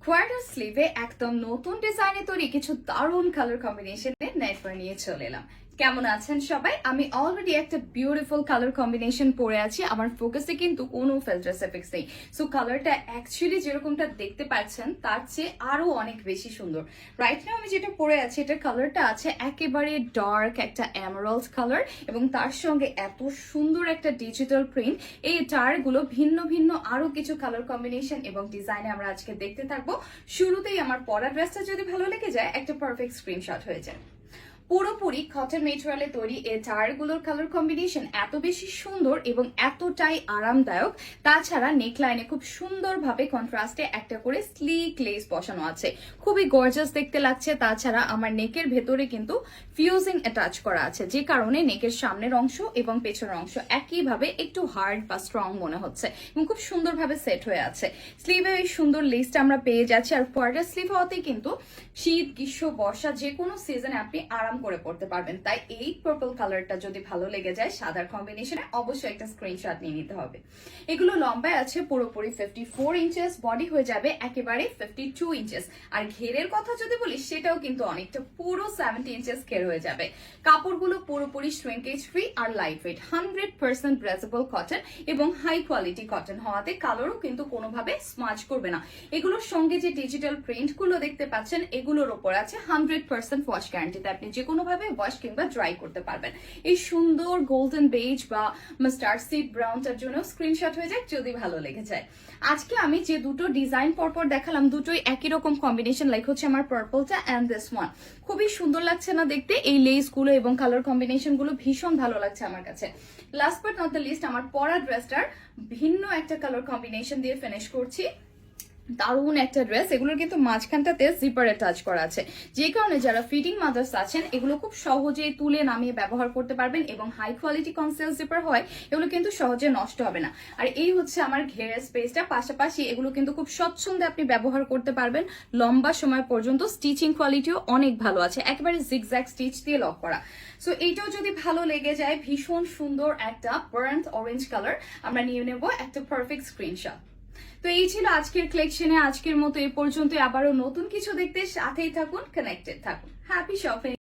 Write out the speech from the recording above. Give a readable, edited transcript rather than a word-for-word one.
Quarter স্লিভে একদম নতুন ডিজাইনে তৈরি কিছু দারুণ কালার কম্বিনেশনে নেটওয়ার নিয়ে চলে এলাম। কেমন আছেন সবাই? আমি অলরেডি একটা বিউটিফুল কালার কম্বিনেশন পরে আছি। আমার ফোকাসে কিন্তু কোনো ফিল্টার এফেক্টস নেই। সো কালারটা অ্যাকচুয়ালি যেরকমটা দেখতে পাচ্ছেন তার চেয়ে আরো অনেক বেশি সুন্দর। রাইট নাও আমি যেটা পরে আছি এটার কালারটা আছে একেবারে ডার্ক একটা এমারাল্ড কালার এবং তার সঙ্গে এত সুন্দর একটা ডিজিটাল প্রিন্ট। এই টায়ারগুলো ভিন্ন ভিন্ন আরো কিছু কালার কম্বিনেশন এবং ডিজাইনে আমরা আজকে দেখতে থাকবো। শুরুতেই আমার পরা ড্রেসটা যদি ভালো লেগে যায় একটা পারফেক্ট স্ক্রিনশট হয়ে যায়। পুরোপুরি কটন মেটেরিয়ালে তৈরি এই টায়ারগুলোর কালার কম্বিনেশন এত বেশি সুন্দর এবং এতটাই আরামদায়ক। তাছাড়া নেকলাইনে খুব সুন্দরভাবে কন্ট্রাস্টে একটা করে স্লিক লেস বসানো আছে, খুবই গর্জাস দেখতে লাগছে। তাছাড়া আমার নেকের ভেতরে কিন্তু ফিউজিং অ্যাটাচ করা আছে, যে কারণে নেকের সামনের অংশ এবং পেছনের অংশ একইভাবে একটু হার্ড বা স্ট্রং মনে হচ্ছে এবং খুব সুন্দরভাবে সেট হয়ে আছে। স্লিভে এই সুন্দর লেসটা আমরা পেয়ে যাচ্ছি। আর কোয়ার্টার স্লিভ হওয়াতেই কিন্তু শীত, গ্রীষ্ম, বর্ষা যে কোনো সিজনে আপনি আরাম করে পড়তে পারবেন। তাই এই পার্পল কালারটা যদি ভালো লেগে যায় সাদার কম্বিনেশনে অবশ্যই একটা স্ক্রিনশট নিয়ে নিতে হবে। এগুলো লম্বায় আছে পুরোপুরি 54 ইঞ্চেস, বডি হয়ে যাবে একেবারে 52 ইঞ্চেস। আর ঘেরের কথা যদি বলি সেটাও কিন্তু অনেকটা, পুরো 70 ইঞ্চেস ঘের হয়ে যাবে। কাপড়গুলো পুরোপুরি শ্রিঙ্কেজ ফ্রি আর লাইট ওয়েট, 100% ব্রেজেবল কটন এবং হাই কোয়ালিটি কটন হওয়াতে কালারও কিন্তু কোনোভাবে স্মাচ করবে না। এগুলোর সঙ্গে যে ডিজিটাল প্রিন্ট গুলো দেখতে পাচ্ছেন এগুলোর উপর আছে 100% ওয়াশ গ্যারান্টিতে, আপনি যে কোনোভাবে ওয়াশ কিংবা ড্রাই করতে পারবেন। এই সুন্দর গোল্ডেন বেজ বা মাস্টার্ড সিড ব্রাউনটার জন্য স্ক্রিনশট হয়ে যায় যদি ভালো লেগে যায়। আজকে আমি যে দুটো ডিজাইন পরপর দেখালাম দুটোই একই রকম কম্বিনেশন, লাইক হচ্ছে আমার পার্পলটা এন্ড দিস ওয়ান। খুবই সুন্দর লাগছে না দেখতে? এই লেস গুলো এবং কালার কম্বিনেশন গুলো ভীষণ ভালো লাগছে আমার কাছে। Last but not the least, আমার পরা ড্রেসটার ভিন্ন একটা কালার কম্বিনেশন দিয়ে ফিনিশ করছি। দারুণ একটা ড্রেস, এগুলোর কিন্তু মাঝখানটাতে জিপার অ্যাটাচ করা আছে, যে কারণে যারা ফিটিং মাদার্স আছেন এগুলো খুব সহজে তুলে নামিয়ে ব্যবহার করতে পারবেন এবং হাই কোয়ালিটি কনসেল জিপার হয়, এগুলো কিন্তু সহজে নষ্ট হবে না। আর এই হচ্ছে আমার ঘেরের স্পেসটা। পাশাপাশি এগুলো কিন্তু খুব স্বচ্ছন্দে আপনি ব্যবহার করতে পারবেন লম্বা সময় পর্যন্ত। স্টিচিং কোয়ালিটিও অনেক ভালো আছে, একেবারে জিগজ্যাগ স্টিচ দিয়ে লক করা। সো এইটাও যদি ভালো লেগে যায়, ভীষণ সুন্দর একটা বার্ন্ট অরেঞ্জ কালার, আমরা নিয়ে নেব একটা পারফেক্ট স্ক্রিনশট। তো এই ছিল আজকের কালেকশনে। আজকের মতো এ পর্যন্ত, আবারও নতুন কিছু দেখতে সাথেই থাকুন, কানেক্টেড থাকুন। Happy shopping.